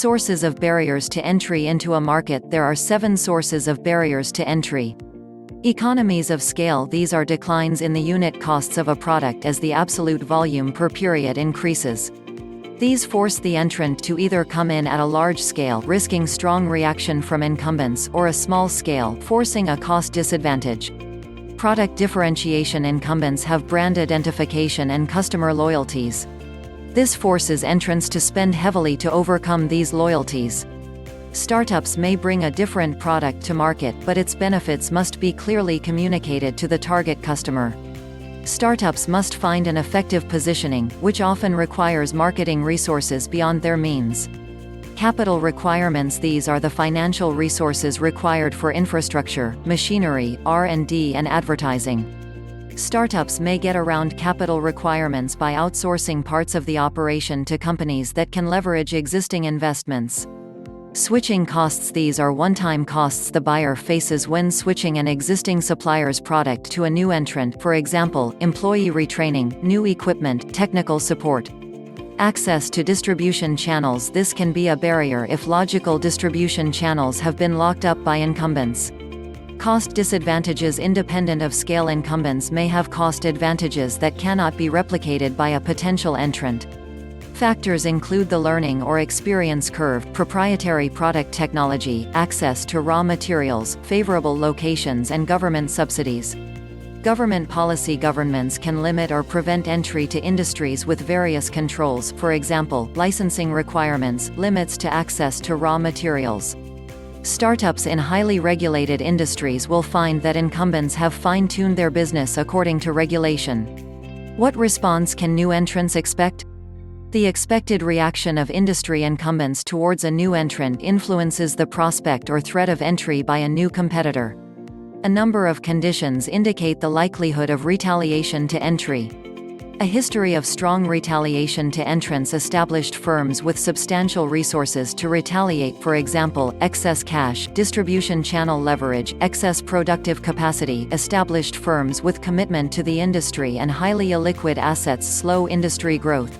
Sources of barriers to entry into a market. There are 7 sources of barriers to entry. Economies of scale. These are declines in the unit costs of a product as the absolute volume per period increases. These force the entrant to either come in at a large scale, risking strong reaction from incumbents, or a small scale, forcing a cost disadvantage. Product differentiation. Incumbents have brand identification and customer loyalties. This forces entrants to spend heavily to overcome these loyalties. Startups may bring a different product to market, but its benefits must be clearly communicated to the target customer. Startups must find an effective positioning, which often requires marketing resources beyond their means. Capital requirements. These are the financial resources required for infrastructure, machinery, R&D, and advertising. Startups may get around capital requirements by outsourcing parts of the operation to companies that can leverage existing investments. Switching costs. These are one-time costs the buyer faces when switching an existing supplier's product to a new entrant, for example, employee retraining, new equipment, technical support. Access to distribution channels. This can be a barrier if logical distribution channels have been locked up by incumbents. Cost disadvantages. Independent of scale, incumbents may have cost advantages that cannot be replicated by a potential entrant. Factors include the learning or experience curve, proprietary product technology, access to raw materials, favorable locations, and government subsidies. Government policy. Governments can limit or prevent entry to industries with various controls, for example, licensing requirements, limits to access to raw materials. Startups in highly regulated industries will find that incumbents have fine-tuned their business according to regulation. What response can new entrants expect? The expected reaction of industry incumbents towards a new entrant influences the prospect or threat of entry by a new competitor. A number of conditions indicate the likelihood of retaliation to entry. A history of strong retaliation to entrants. Established firms with substantial resources to retaliate, for example, excess cash, distribution channel leverage, excess productive capacity. Established firms with commitment to the industry and highly illiquid assets. Slow industry growth.